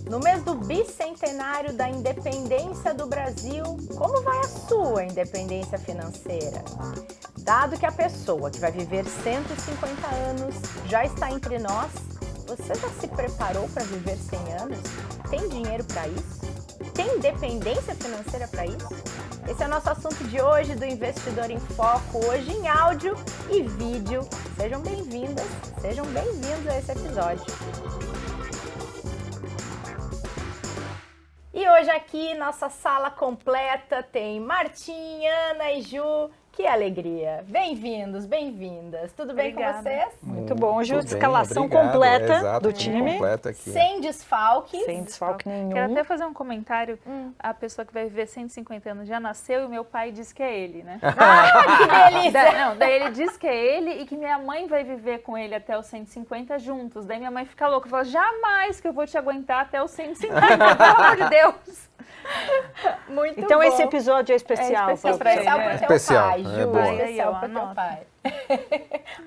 No mês do bicentenário da independência do Brasil, como vai a sua independência financeira? Dado que a pessoa que vai viver 150 anos já está entre nós, você já se preparou para viver 100 anos? Tem dinheiro para isso? Tem independência financeira para isso? Esse é o nosso assunto de hoje do Investidor em Foco, hoje em áudio e vídeo. Sejam bem-vindas, sejam bem-vindos a esse episódio. E hoje aqui, nossa sala completa, tem Martim, Ana e Ju. Que alegria! Bem-vindos, bem-vindas. Tudo bem com vocês? Muito bom, Ju. Muito bem, Escalação obrigado. completa Exato, do time. completa aqui. Sem desfalques. Sem desfalque nenhum. Quero até fazer um comentário. A pessoa que vai viver 150 anos já nasceu e meu pai diz que é ele, né? Ah, que delícia! Daí ele diz que é ele e que minha mãe vai viver com ele até os 150 juntos. Daí minha mãe fica louca e fala, jamais que eu vou te aguentar até os 150, pelo amor de Deus. Muito Então bom. esse episódio é especial. É especial pra Especial você, para né? teu Especial, pai, é Ju. boa. Especial para teu pai.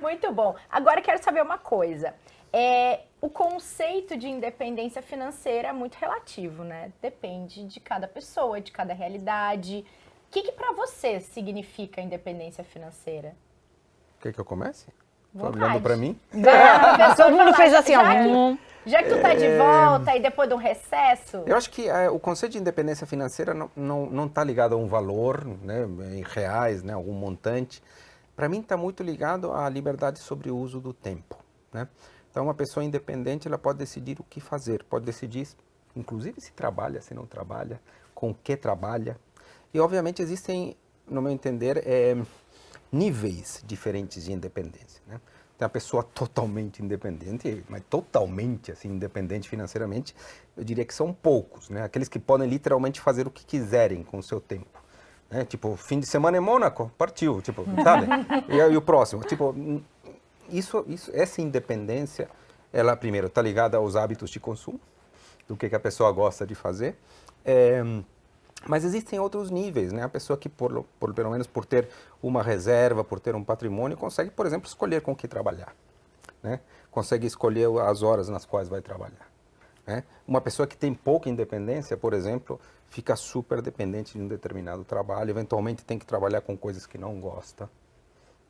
Muito bom. Agora eu quero saber uma coisa. O conceito de independência financeira é muito relativo, né? Depende de cada pessoa, de cada realidade. O que para você significa independência financeira? Quer que eu comece? Tá Vontade. olhando para mim? Todo mundo fez assim, ó. Já que tu tá de volta e depois de um recesso... Eu acho que o conceito de independência financeira não está ligado a um valor, né, em reais, né, algum montante. Para mim está muito ligado à liberdade sobre o uso do tempo, né? Então uma pessoa independente ela pode decidir o que fazer, pode decidir inclusive se trabalha, se não trabalha, com o que trabalha. E obviamente existem, no meu entender, níveis diferentes de independência, né? Tem a pessoa totalmente independente, mas totalmente assim, independente financeiramente, eu diria que são poucos, né? Aqueles que podem literalmente fazer o que quiserem com o seu tempo, né? Tipo, fim de semana em Mônaco, partiu, tipo, sabe? E o próximo, tipo, essa independência, ela primeiro está ligada aos hábitos de consumo, do que a pessoa gosta de fazer, mas existem outros níveis, né? A pessoa que, pelo menos por ter uma reserva, por ter um patrimônio, consegue, por exemplo, escolher com o que trabalhar, né? Consegue escolher as horas nas quais vai trabalhar, né? Uma pessoa que tem pouca independência, por exemplo, fica super dependente de um determinado trabalho, eventualmente tem que trabalhar com coisas que não gosta,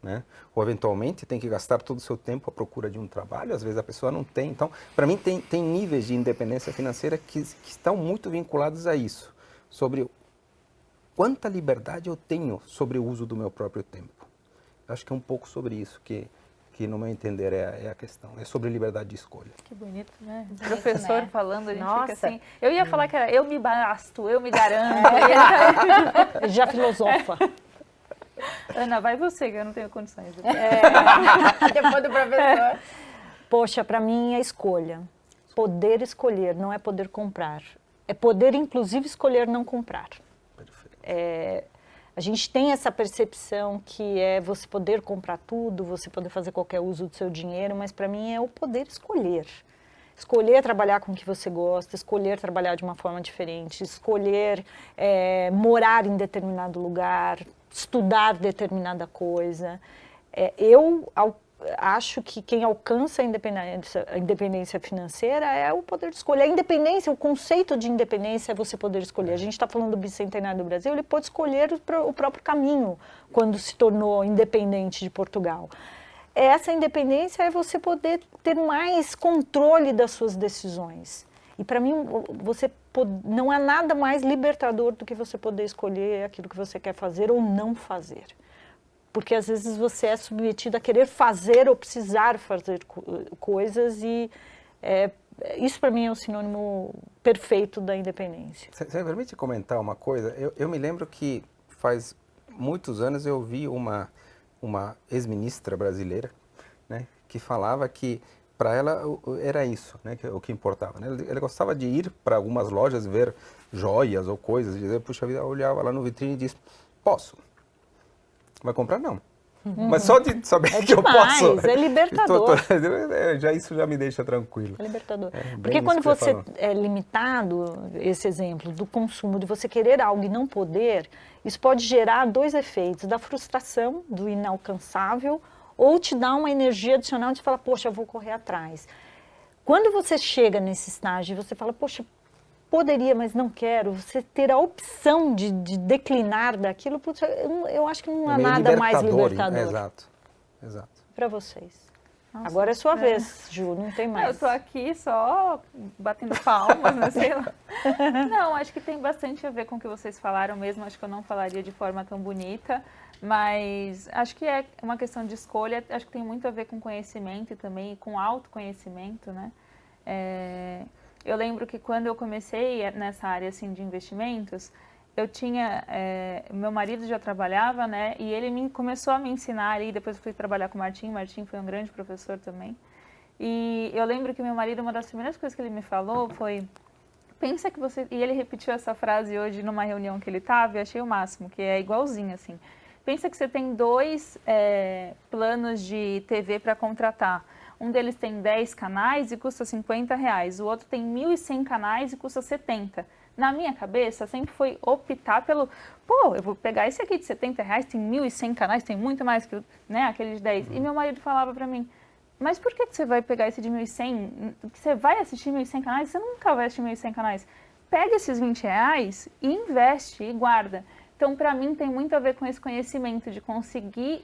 né? Ou eventualmente tem que gastar todo o seu tempo à procura de um trabalho, às vezes a pessoa não tem. Então, para mim, tem níveis de independência financeira que estão muito vinculados a isso. Sobre quanta liberdade eu tenho sobre o uso do meu próprio tempo. Eu acho que é um pouco sobre isso que no meu entender, é a questão. É sobre liberdade de escolha. Que bonito, né? O professor falando, a gente fica Nossa. assim... Eu ia falar que era eu me basto, eu me garanto. Ele já filosofa. Ana, vai você, que eu não tenho condições. Depois do professor. Poxa, para mim é escolha. Poder escolher, não é poder comprar. É poder, inclusive, escolher não comprar. Perfeito. A gente tem essa percepção que é você poder comprar tudo, você poder fazer qualquer uso do seu dinheiro, mas para mim é o poder escolher. Escolher trabalhar com o que você gosta, escolher trabalhar de uma forma diferente, escolher morar em determinado lugar, estudar determinada coisa. Eu acho que quem alcança a independência financeira é o poder de escolher. A independência, o conceito de independência é você poder escolher. A gente está falando do bicentenário do Brasil, ele pôde escolher o próprio caminho quando se tornou independente de Portugal. Essa independência é você poder ter mais controle das suas decisões. E para mim, não há nada mais libertador do que você poder escolher aquilo que você quer fazer ou não fazer. Porque às vezes você é submetido a querer fazer ou precisar fazer coisas e isso para mim é o sinônimo perfeito da independência. Você me permite comentar uma coisa? Eu me lembro que faz muitos anos eu vi uma ex-ministra brasileira, né, que falava que para ela era isso, né, o que importava, né? Ela gostava de ir para algumas lojas ver joias ou coisas, e dizer, puxa vida, eu olhava lá no vitrine e disse, posso? Vai comprar? Não. Mas só de saber que eu posso... É libertador. Isso já me deixa tranquilo. É libertador. Porque quando você é limitado, esse exemplo do consumo, de você querer algo e não poder, isso pode gerar dois efeitos, da frustração, do inalcançável, ou te dar uma energia adicional de falar, poxa, eu vou correr atrás. quando você chega nesse estágio e você fala, poxa, poderia, mas não quero, você ter a opção de declinar daquilo, puxa, eu acho que não há meio nada mais libertador. libertador. Exato. Para vocês. Nossa, Agora é sua vez, Ju, não tem mais. Eu tô aqui só batendo palmas, né, sei lá. Não, acho que tem bastante a ver com o que vocês falaram mesmo, acho que eu não falaria de forma tão bonita, mas acho que é uma questão de escolha, acho que tem muito a ver com conhecimento e também com autoconhecimento, né? Eu lembro que quando eu comecei nessa área assim, de investimentos, eu tinha, meu marido já trabalhava, né, e ele começou a me ensinar ali, depois eu fui trabalhar com o Martim foi um grande professor também, e eu lembro que meu marido, uma das primeiras coisas que ele me falou foi, pensa que você, e ele repetiu essa frase hoje numa reunião que ele estava, eu achei o máximo, que é igualzinho assim, pensa que você tem 2 planos de TV para contratar. Um deles tem 10 canais e custa R$50. O outro tem 1.100 canais e custa 70. Na minha cabeça, sempre foi optar pelo... Pô, eu vou pegar esse aqui de R$70, tem 1.100 canais, tem muito mais que, né, aquele de 10. E meu marido falava pra mim, mas por que você vai pegar esse de 1.100? Você vai assistir 1.100 canais? Você nunca vai assistir 1.100 canais. Pega esses R$20 e investe e guarda. Então, pra mim, tem muito a ver com esse conhecimento de conseguir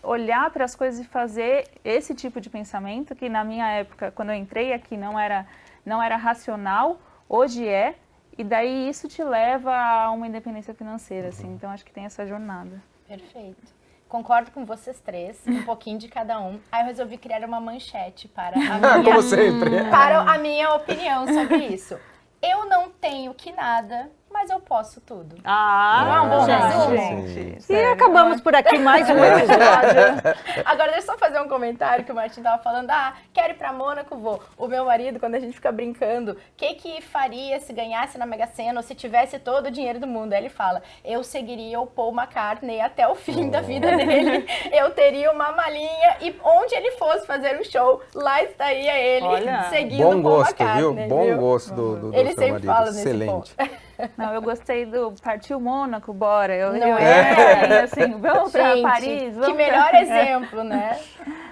olhar para as coisas e fazer esse tipo de pensamento, que na minha época, quando eu entrei aqui, não era racional, hoje é, e daí isso te leva a uma independência financeira, assim, então acho que tem essa jornada. Perfeito. Concordo com vocês 3, um pouquinho de cada um. Aí eu resolvi criar uma manchete para a minha, Como sempre. para a minha opinião sobre isso. Eu não tenho que nada, mas eu posso tudo. Não é um bom resumo? gente. E acabamos por aqui mais um episódio. Agora deixa eu só fazer um comentário que o Martim tava falando. Quero ir pra Mônaco, vou. O meu marido, quando a gente fica brincando, o que faria se ganhasse na Mega Sena ou se tivesse todo o dinheiro do mundo? Aí ele fala, eu seguiria o Paul McCartney até o fim da vida dele. Eu teria uma malinha e onde ele fosse fazer um show, lá estaria ele. Olha, seguindo bom o Paul gosto, McCartney. viu? Bom gosto do Ele seu sempre marido. fala nesse Excelente. ponto. Não, eu gostei do Partiu Mônaco, bora. Não é? Assim, vamos pra Gente, Paris. Vamos que melhor exemplo, né?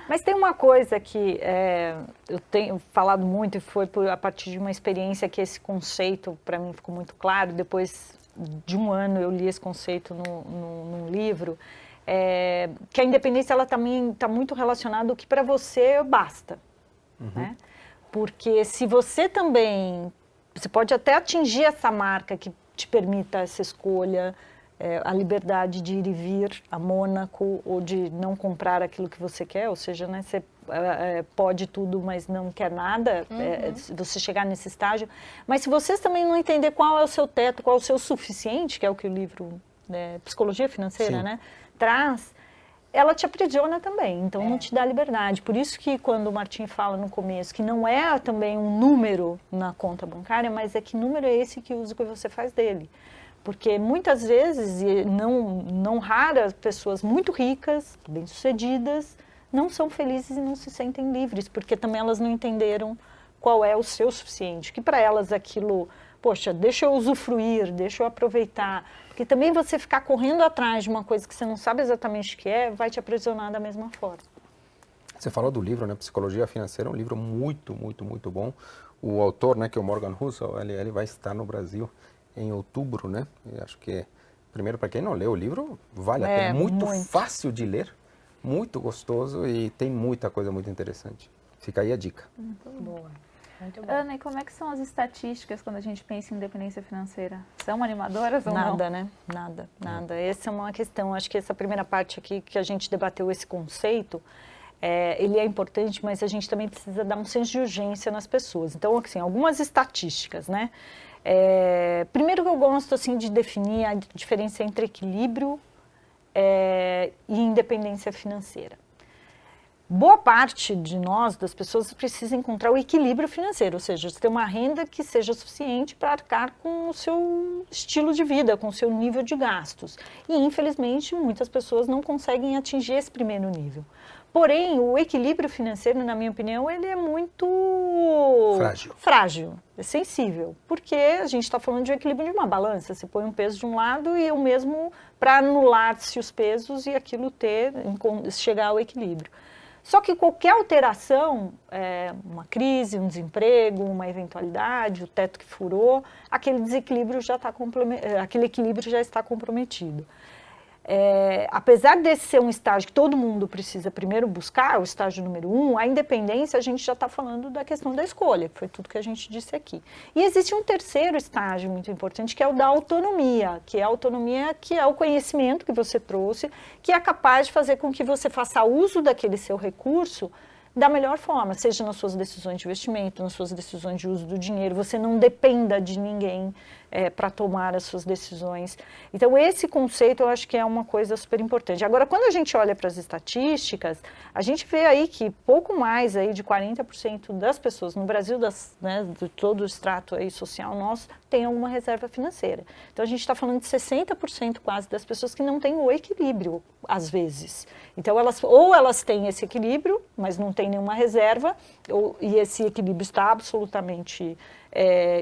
Mas tem uma coisa que eu tenho falado muito e foi a partir de uma experiência que esse conceito para mim ficou muito claro. Depois de um ano eu li esse conceito num livro, que a independência ela também está muito relacionada ao que para você basta. Né? Porque se você também... Você pode até atingir essa marca que te permita essa escolha, a liberdade de ir e vir a Mônaco ou de não comprar aquilo que você quer, ou seja, né, você pode tudo, mas não quer nada, você chegar nesse estágio. Mas se vocês também não entender qual é o seu teto, qual é o seu suficiente, que é o que o livro Psicologia Financeira, né, traz, ela te aprisiona também, então não te dá liberdade. Por isso que quando o Martim fala no começo que não é também um número na conta bancária, mas é que número é esse que usa o que você faz dele. Porque muitas vezes, e não raras, pessoas muito ricas, bem-sucedidas, não são felizes e não se sentem livres, porque também elas não entenderam qual é o seu suficiente. Que para elas aquilo, poxa, deixa eu usufruir, deixa eu aproveitar. Porque também você ficar correndo atrás de uma coisa que você não sabe exatamente o que vai te aprisionar da mesma forma. Você falou do livro, né? Psicologia Financeira, é um livro muito, muito, muito bom. O autor, né, que é o Morgan Housel, ele vai estar no Brasil em outubro, né? E acho que, primeiro, para quem não leu o livro, vale a pena. Muito fácil de ler, muito gostoso e tem muita coisa muito interessante. Fica aí a dica. Muito boa. Muito bom. Ana, e como é que são as estatísticas quando a gente pensa em independência financeira? São animadoras ou não? Nada, né? Nada. Essa é uma questão, acho que essa primeira parte aqui que a gente debateu esse conceito, ele é importante, mas a gente também precisa dar um senso de urgência nas pessoas. Então, assim, algumas estatísticas, né? Primeiro que eu gosto, assim, de definir a diferença entre equilíbrio e independência financeira. Boa parte de nós, das pessoas, precisa encontrar o equilíbrio financeiro, ou seja, você ter uma renda que seja suficiente para arcar com o seu estilo de vida, com o seu nível de gastos. E, infelizmente, muitas pessoas não conseguem atingir esse primeiro nível. Porém, o equilíbrio financeiro, na minha opinião, ele é muito frágil, é sensível, porque a gente está falando de um equilíbrio de uma balança. Você põe um peso de um lado e o mesmo para anular-se os pesos e aquilo chegar ao equilíbrio. Só que qualquer alteração, uma crise, um desemprego, uma eventualidade, o teto que furou, aquele desequilíbrio já está aquele equilíbrio já está comprometido. Apesar desse ser um estágio que todo mundo precisa primeiro buscar, o estágio número 1, a independência a gente já está falando da questão da escolha, que foi tudo que a gente disse aqui. E existe um terceiro estágio muito importante, que é o da autonomia, que é o conhecimento que você trouxe, que é capaz de fazer com que você faça uso daquele seu recurso da melhor forma, seja nas suas decisões de investimento, nas suas decisões de uso do dinheiro, você não dependa de ninguém para tomar as suas decisões. Então, esse conceito eu acho que é uma coisa super importante. Agora, quando a gente olha para as estatísticas, a gente vê aí que pouco mais aí de 40% das pessoas no Brasil, de todo o extrato aí social nosso, tem alguma reserva financeira. Então, a gente está falando de 60% quase das pessoas que não têm o equilíbrio, às vezes. Então, elas têm esse equilíbrio, mas não têm nenhuma reserva, e esse equilíbrio está absolutamente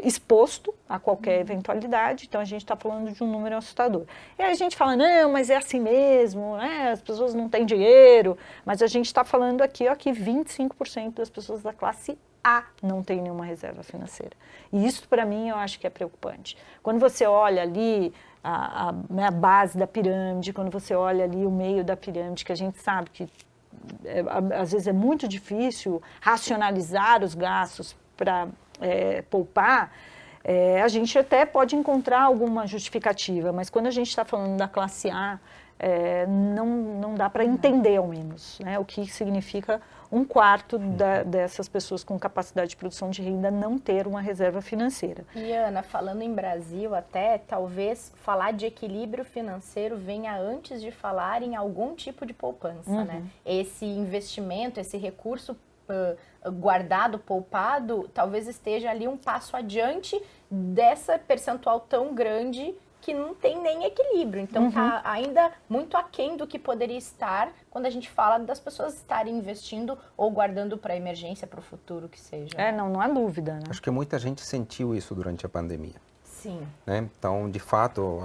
exposto a qualquer eventualidade. Então, a gente está falando de um número assustador. E aí a gente fala, não, mas é assim mesmo, né? As pessoas não têm dinheiro, mas a gente está falando aqui, ó, que 25% das pessoas da classe A não tem nenhuma reserva financeira. E isso, para mim, eu acho que é preocupante. Quando você olha ali a base da pirâmide, quando você olha ali o meio da pirâmide, que a gente sabe que às vezes é muito difícil racionalizar os gastos para poupar, a gente até pode encontrar alguma justificativa, mas quando a gente está falando da classe A, não dá para entender, ao menos, né, o que significa um quarto dessas pessoas com capacidade de produção de renda não ter uma reserva financeira. E Ana, falando em Brasil até, talvez falar de equilíbrio financeiro venha antes de falar em algum tipo de poupança, né? Esse investimento, esse recurso guardado, poupado, talvez esteja ali um passo adiante dessa percentual tão grande que não tem nem equilíbrio. Então, está ainda muito aquém do que poderia estar quando a gente fala das pessoas estarem investindo ou guardando para emergência, para o futuro, que seja. Não há dúvida, né? Acho que muita gente sentiu isso durante a pandemia. Sim. Né? Então, de fato,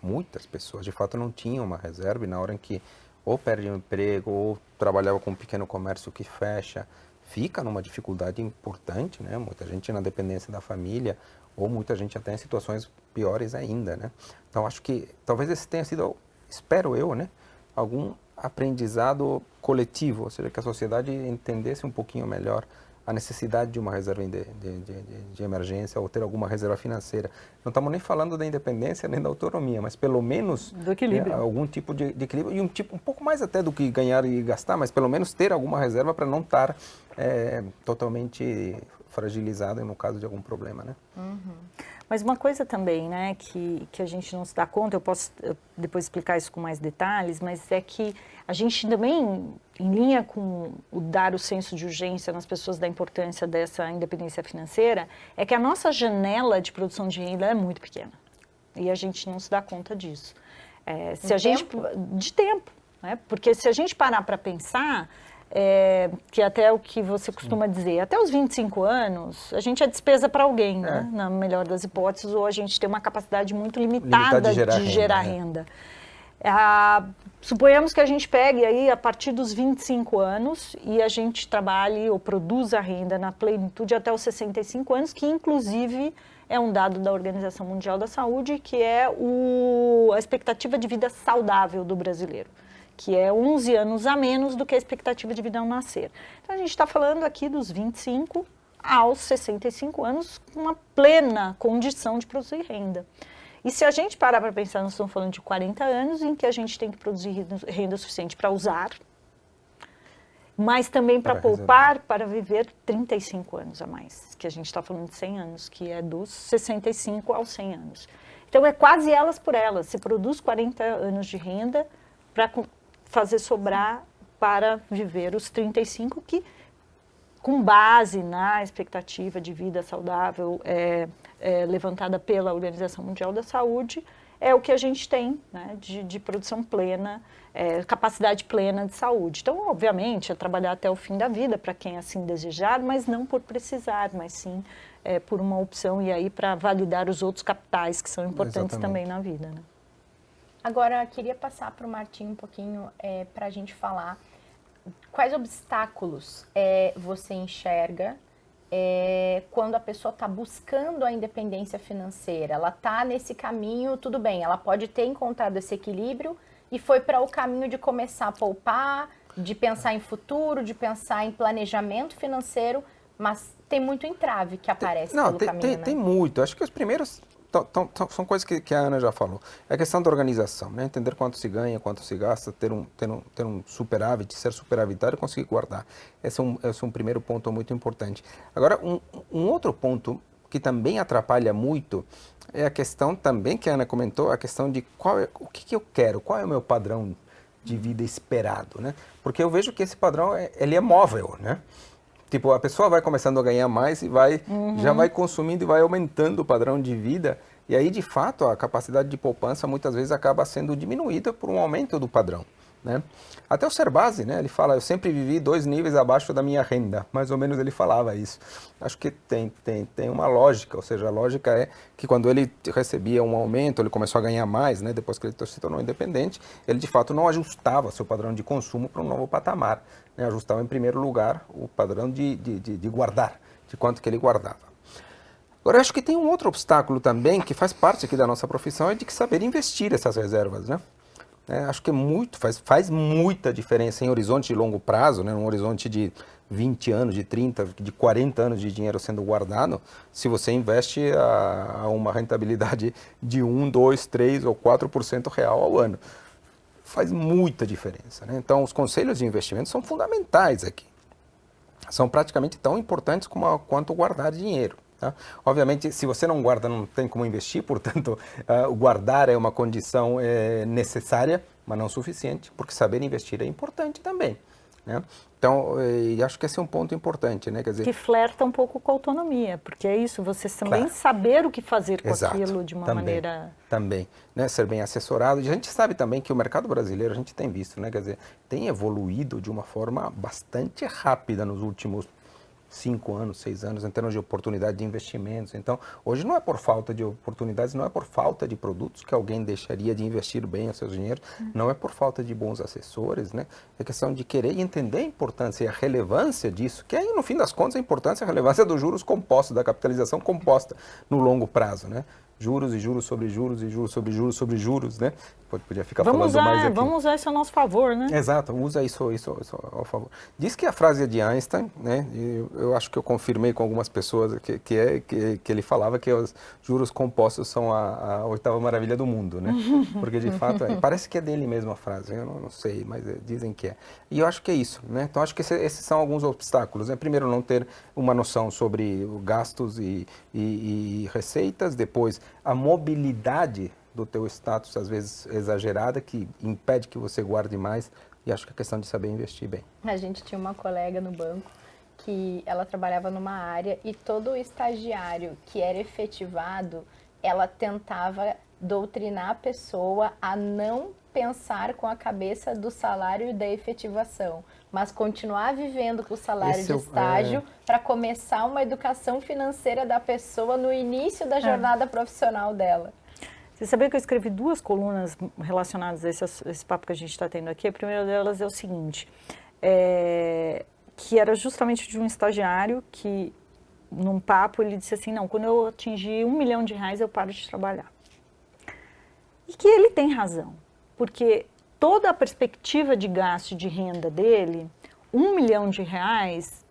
muitas pessoas, de fato, não tinham uma reserva, e na hora em que ou perde o emprego, ou trabalhava com um pequeno comércio que fecha, fica numa dificuldade importante, né? Muita gente na dependência da família, ou muita gente até em situações piores ainda, né? Então, acho que talvez esse tenha sido, espero eu, né, algum aprendizado coletivo, ou seja, que a sociedade entendesse um pouquinho melhor a necessidade de uma reserva de emergência ou ter alguma reserva financeira. Não estamos nem falando da independência nem da autonomia, mas pelo menos do equilíbrio. Algum tipo de equilíbrio, e um pouco mais até do que ganhar e gastar, mas pelo menos ter alguma reserva para não estar totalmente fragilizado no caso de algum problema, né? Mas uma coisa também, né, que a gente não se dá conta, eu posso depois explicar isso com mais detalhes, mas é que a gente também, em linha com o dar o senso de urgência nas pessoas da importância dessa independência financeira, é que a nossa janela de produção de renda é muito pequena. E a gente não se dá conta disso. De tempo, né? Porque se a gente parar para pensar, que até é o que você costuma dizer, até os 25 anos, a gente é despesa para alguém, né? Na melhor das hipóteses, ou a gente tem uma capacidade muito limitada de gerar renda. Suponhamos que a gente pegue aí a partir dos 25 anos e a gente trabalhe ou produza a renda na plenitude até os 65 anos, que inclusive é um dado da Organização Mundial da Saúde, que é a expectativa de vida saudável do brasileiro, que é 11 anos a menos do que a expectativa de vida ao nascer. Então, a gente está falando aqui dos 25 aos 65 anos com uma plena condição de produzir renda. E se a gente parar para pensar, nós estamos falando de 40 anos em que a gente tem que produzir renda suficiente para usar, mas também para poupar, para viver 35 anos a mais, que a gente está falando de 100 anos, que é dos 65 aos 100 anos. Então, é quase elas por elas. Se produz 40 anos de renda para fazer sobrar para viver os 35, que, com base na expectativa de vida saudável levantada pela Organização Mundial da Saúde, é o que a gente tem, né, de produção plena, capacidade plena de saúde. Então, obviamente, é trabalhar até o fim da vida para quem assim desejar, mas não por precisar, mas sim por uma opção, e aí para validar os outros capitais que são importantes também na vida, né? Agora, queria passar para o Martim um pouquinho para a gente falar quais obstáculos você enxerga quando a pessoa está buscando a independência financeira? Ela está nesse caminho, tudo bem, ela pode ter encontrado esse equilíbrio e foi para o caminho de começar a poupar, de pensar em futuro, de pensar em planejamento financeiro, mas tem muito entrave que aparece pelo caminho, né? Tem muito. Acho que os primeiros são coisas que a Ana já falou. É a questão da organização, né? Entender quanto se ganha, quanto se gasta, ter um superávit, ser superavitário e conseguir guardar. Esse é um primeiro ponto muito importante. Agora, um outro ponto que também atrapalha muito é a questão também que a Ana comentou, a questão de o que eu quero, qual é o meu padrão de vida esperado, né? Porque eu vejo que esse padrão ele é móvel, né? Tipo, a pessoa vai começando a ganhar mais e já vai consumindo e vai aumentando o padrão de vida. E aí, de fato, a capacidade de poupança muitas vezes acaba sendo diminuída por um aumento do padrão, né? Até o Cerbasi, né? Ele fala, eu sempre vivi 2 níveis abaixo da minha renda. Mais ou menos ele falava isso. Acho que tem uma lógica, ou seja, a lógica é que quando ele recebia um aumento, ele começou a ganhar mais, né? Depois que ele se tornou independente, ele de fato não ajustava seu padrão de consumo para um novo patamar, né? Ajustava em primeiro lugar o padrão de guardar, de quanto que ele guardava. Agora, eu acho que tem um outro obstáculo também, que faz parte aqui da nossa profissão, é de que saber investir essas reservas, né? Acho que faz muita diferença em horizonte de longo prazo, né? Um horizonte de 20 anos, de 30, de 40 anos de dinheiro sendo guardado, se você investe a uma rentabilidade de 1, 2, 3 ou 4% real ao ano. Faz muita diferença, né? Então, os conselhos de investimento são fundamentais aqui. São praticamente tão importantes quanto guardar dinheiro. Tá? Obviamente, se você não guarda, não tem como investir, portanto, guardar é uma condição necessária, mas não suficiente, porque saber investir é importante também, né? Então, acho que esse é um ponto importante, né? Quer dizer, que flerta um pouco com a autonomia, porque é isso, você também saber o que fazer com aquilo de uma maneira... Também, né? Ser bem assessorado. E a gente sabe também que o mercado brasileiro, a gente tem visto, né? Quer dizer, tem evoluído de uma forma bastante rápida nos últimos 5 anos, 6 anos, em termos de oportunidade de investimentos. Então, hoje não é por falta de oportunidades, não é por falta de produtos que alguém deixaria de investir bem o seu dinheiro, não é por falta de bons assessores, né? É questão de querer entender a importância e a relevância disso, que aí, no fim das contas, a importância e a relevância dos juros compostos, da capitalização composta no longo prazo, né? Juros e juros sobre juros e juros sobre juros sobre juros, né? Podia ficar falando mais aqui. Vamos usar isso a nosso favor, né? Exato, usa isso ao favor. Diz que a frase é de Einstein, né? Eu acho que eu confirmei com algumas pessoas que ele falava que os juros compostos são a 8ª maravilha do mundo, né? Porque de fato, parece que é dele mesmo a frase, eu não sei, mas dizem que é. E eu acho que é isso, né? Então acho que esses são alguns obstáculos, né? Primeiro, não ter uma noção sobre gastos e receitas, depois a mobilidade do teu status, às vezes exagerada, que impede que você guarde mais, e acho que é questão de saber investir bem. A gente tinha uma colega no banco que ela trabalhava numa área e todo o estagiário que era efetivado, ela tentava doutrinar a pessoa a não pensar com a cabeça do salário e da efetivação, mas continuar vivendo com o salário de estágio para começar uma educação financeira da pessoa no início da jornada profissional dela. Você sabia que eu escrevi 2 colunas relacionadas a esse papo que a gente está tendo aqui? A primeira delas é o seguinte, que era justamente de um estagiário que, num papo, ele disse assim, não, quando eu atingir R$1 milhão eu paro de trabalhar. E que ele tem razão, porque toda a perspectiva de gasto e de renda dele, R$1 milhão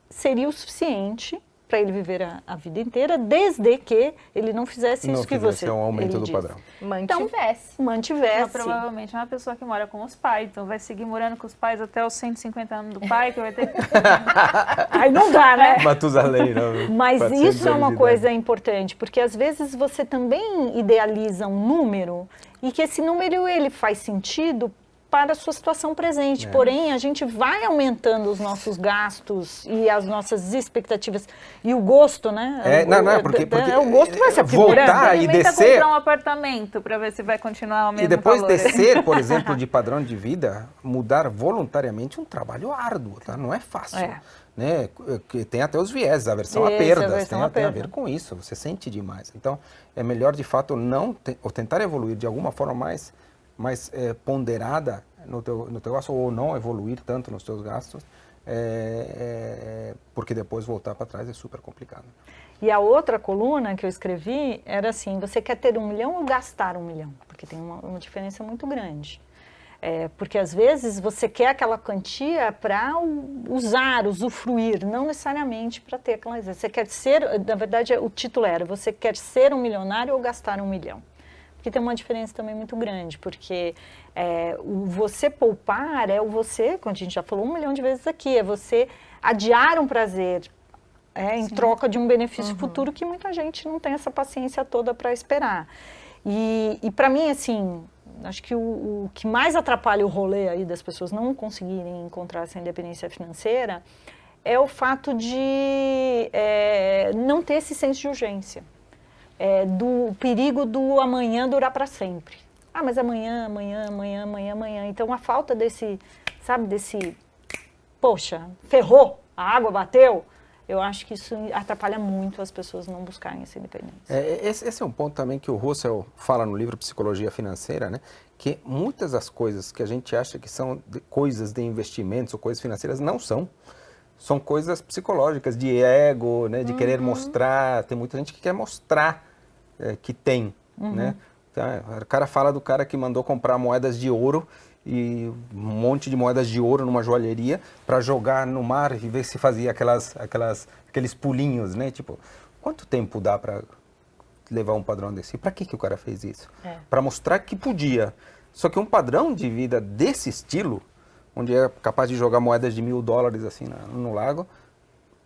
seria o suficiente para ele viver a vida inteira, desde que ele não fizesse isso que você disse. Um aumento do padrão. Mantivesse. Então, mantivesse. Mas, provavelmente é uma pessoa que mora com os pais, então vai seguir morando com os pais até os 150 anos do pai, que vai ter... Aí não dá, né? Matusalém, não. Mas isso é uma coisa importante, porque às vezes você também idealiza um número e que esse número ele faz sentido para a sua situação presente. Porém, a gente vai aumentando os nossos gastos e as nossas expectativas e o gosto, né? Porque o gosto vai se aprimorando. Voltar e descer... comprar um apartamento para ver se vai continuar o mesmo E depois valor. descer, por exemplo, de padrão de vida, mudar voluntariamente é um trabalho árduo, tá? Não é fácil. Né? Tem até os viés, a aversão a perdas, tem a ver com isso, você sente demais. Então, é melhor, de fato, ou tentar evoluir de alguma forma mais mais ponderada no teu gasto, ou não evoluir tanto nos teus gastos, porque depois voltar para trás é super complicado. E a outra coluna que eu escrevi era assim, você quer ter 1 milhão ou gastar 1 milhão? Porque tem uma diferença muito grande. Porque às vezes você quer aquela quantia para usar, usufruir, não necessariamente para ter aquela... Você quer ser, na verdade o título era, você quer ser um milionário ou gastar 1 milhão? Porque tem uma diferença também muito grande, porque o você poupar é o você, como a gente já falou 1 milhão de vezes aqui, é você adiar um prazer em troca de um benefício futuro que muita gente não tem essa paciência toda para esperar. E para mim, assim, acho que o que mais atrapalha o rolê aí das pessoas não conseguirem encontrar essa independência financeira é o fato de não ter esse senso de urgência, do perigo do amanhã durar para sempre. Ah, mas amanhã. Então a falta desse, sabe, poxa, ferrou, a água bateu. Eu acho que isso atrapalha muito as pessoas não buscarem essa independência. Esse é um ponto também que o Russell fala no livro Psicologia Financeira, né? Que muitas das coisas que a gente acha que são coisas de investimentos ou coisas financeiras não são. São coisas psicológicas, de ego, né? De querer mostrar. Tem muita gente que quer mostrar que tem, né? O cara fala do cara que mandou comprar moedas de ouro e um monte de moedas de ouro numa joalheria para jogar no mar e ver se fazia aqueles pulinhos, né? Tipo, quanto tempo dá para levar um padrão desse? E para que o cara fez isso? Para mostrar que podia. Só que um padrão de vida desse estilo, onde é capaz de jogar moedas de $1.000 assim no lago,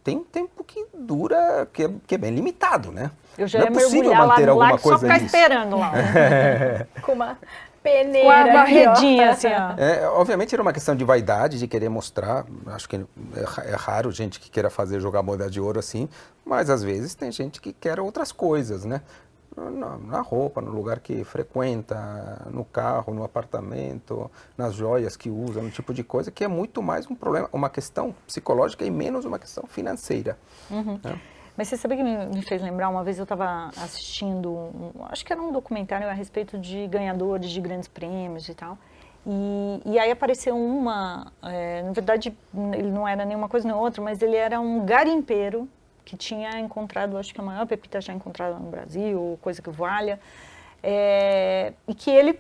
tem um tempo que dura, que é bem limitado, né? Eu já não ia é possível mergulhar manter lá no alguma lago coisa só ficar disso. esperando lá. Com uma peneira. Com a aqui, ó. barredinha, assim, ó. Obviamente era uma questão de vaidade, de querer mostrar. Acho que é raro gente que queira jogar moeda de ouro assim, mas às vezes tem gente que quer outras coisas, né? Na roupa, no lugar que frequenta, no carro, no apartamento, nas joias que usa, no tipo de coisa, que é muito mais um problema, uma questão psicológica e menos uma questão financeira. Né? Mas você sabia que me fez lembrar, uma vez eu estava assistindo, acho que era um documentário a respeito de ganhadores de grandes prêmios e tal, e aí apareceu na verdade ele não era nenhuma coisa nem outra, mas ele era um garimpeiro que tinha encontrado, acho que a maior pepita já encontrada no Brasil, coisa que valha, e que ele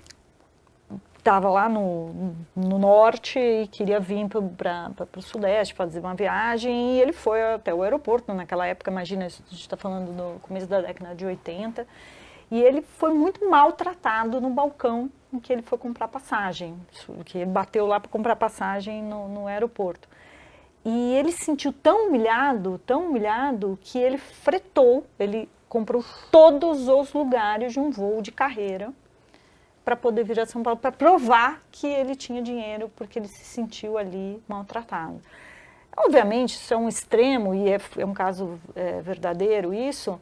estava lá no norte e queria vir para o sudeste fazer uma viagem, e ele foi até o aeroporto naquela época, imagina, a gente está falando do começo da década de 80, e ele foi muito maltratado no balcão em que ele foi comprar passagem, que ele bateu lá para comprar passagem no aeroporto. E ele se sentiu tão humilhado, que ele fretou, ele comprou todos os lugares de um voo de carreira para poder vir a São Paulo, para provar que ele tinha dinheiro, porque ele se sentiu ali maltratado. Obviamente, isso é um extremo, e é um caso verdadeiro isso,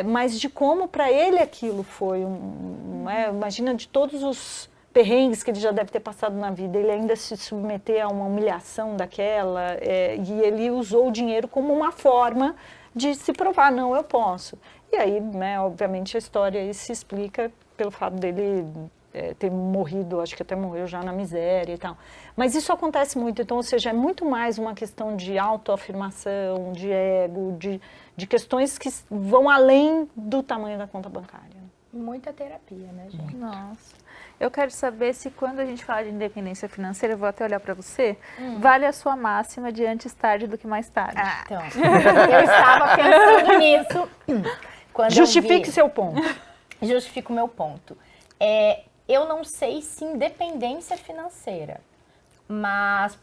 mas de como para ele aquilo foi, imagina de todos os perrengues que ele já deve ter passado na vida, ele ainda se submeter a uma humilhação daquela, e ele usou o dinheiro como uma forma de se provar, não, eu posso. E aí, né, obviamente, a história aí se explica pelo fato dele ter morrido, acho que até morreu já na miséria e tal. Mas isso acontece muito, então, ou seja, é muito mais uma questão de autoafirmação, de ego, de questões que vão além do tamanho da conta bancária. Muita terapia, né, gente? Nossa. Eu quero saber se quando a gente fala de independência financeira, eu vou até olhar para você, vale a sua máxima de antes tarde do que mais tarde. Então, eu estava pensando nisso. Quando Justifique seu ponto. Justifico o meu ponto. Eu não sei se independência financeira, mas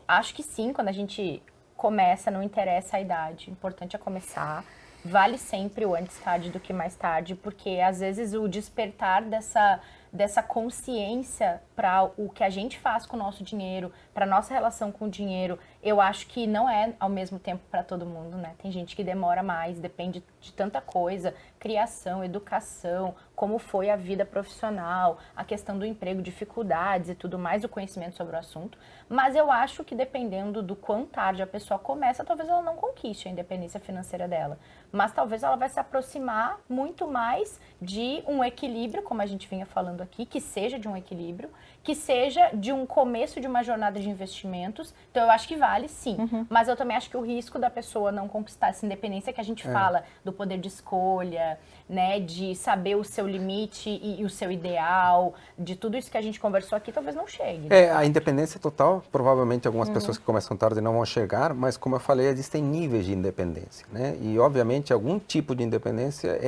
acho que sim, quando a gente começa, não interessa a idade, o importante é começar. Vale sempre o antes tarde do que mais tarde, porque às vezes o despertar dessa consciência para o que a gente faz com o nosso dinheiro, para nossa relação com o dinheiro, eu acho que não é ao mesmo tempo para todo mundo, né? Tem gente que demora mais, depende de tanta coisa, criação, educação, como foi a vida profissional, a questão do emprego, dificuldades e tudo mais, o conhecimento sobre o assunto. Mas eu acho que dependendo do quão tarde a pessoa começa, talvez ela não conquiste a independência financeira dela. Mas talvez ela vai se aproximar muito mais de um equilíbrio, como a gente vinha falando falando aqui, que seja de um equilíbrio, que seja de um começo de uma jornada de investimentos. Então, eu acho que vale, sim. Mas eu também acho que o risco da pessoa não conquistar essa independência que a gente fala do poder de escolha, né, de saber o seu limite e o seu ideal, de tudo isso que a gente conversou aqui, talvez não chegue. A independência total, provavelmente algumas pessoas que começam tarde não vão chegar, mas como eu falei, existem níveis de independência, né? E, obviamente, algum tipo de independência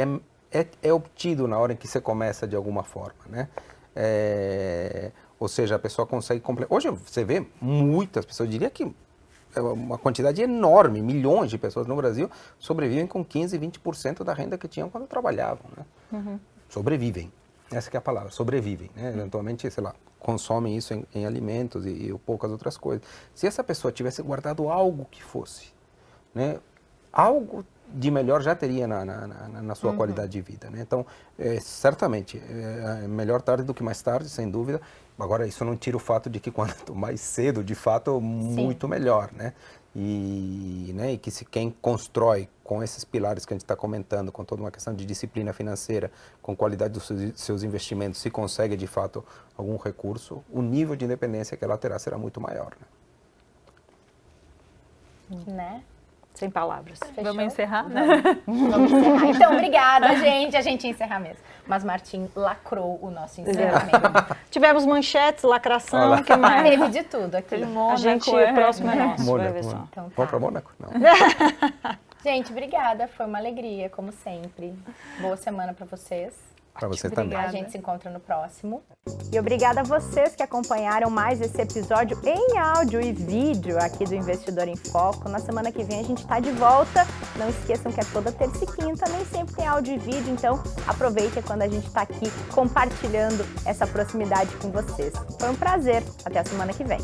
é obtido na hora em que você começa de alguma forma, né? Ou seja, a pessoa consegue... Hoje você vê muitas pessoas, eu diria que uma quantidade enorme, milhões de pessoas no Brasil sobrevivem com 15, 20% da renda que tinham quando trabalhavam, né? Sobrevivem, essa que é a palavra, sobrevivem, né? Eventualmente, sei lá, consomem isso em alimentos e poucas outras coisas. Se essa pessoa tivesse guardado algo que fosse, né? Algo de melhor já teria na sua qualidade de vida, né? Então, certamente, é melhor tarde do que mais tarde, sem dúvida. Agora, isso não tira o fato de que quanto mais cedo, de fato, muito melhor, né? E que quem constrói com esses pilares que a gente está comentando, com toda uma questão de disciplina financeira, com qualidade dos seus investimentos, se consegue, de fato, algum recurso, o nível de independência que ela terá será muito maior, Né? Sem palavras. Fechou? Vamos encerrar? Vamos encerrar. Então, obrigada, gente. A gente ia encerrar mesmo. Mas Martim lacrou o nosso encerramento. Tivemos manchetes, lacração, o que mais? Teve de tudo aqui. A gente, o próximo é nosso, vai ver só. Então, tá. Vamos para Mônaco? Não. Gente, obrigada. Foi uma alegria, como sempre. Boa semana para vocês. Para você também. A gente se encontra no próximo. E obrigada a vocês que acompanharam mais esse episódio em áudio e vídeo aqui do Investidor em Foco. Na semana que vem a gente está de volta. Não esqueçam que é toda terça e quinta, nem sempre tem áudio e vídeo, então aproveita quando a gente está aqui compartilhando essa proximidade com vocês. Foi um prazer. Até a semana que vem.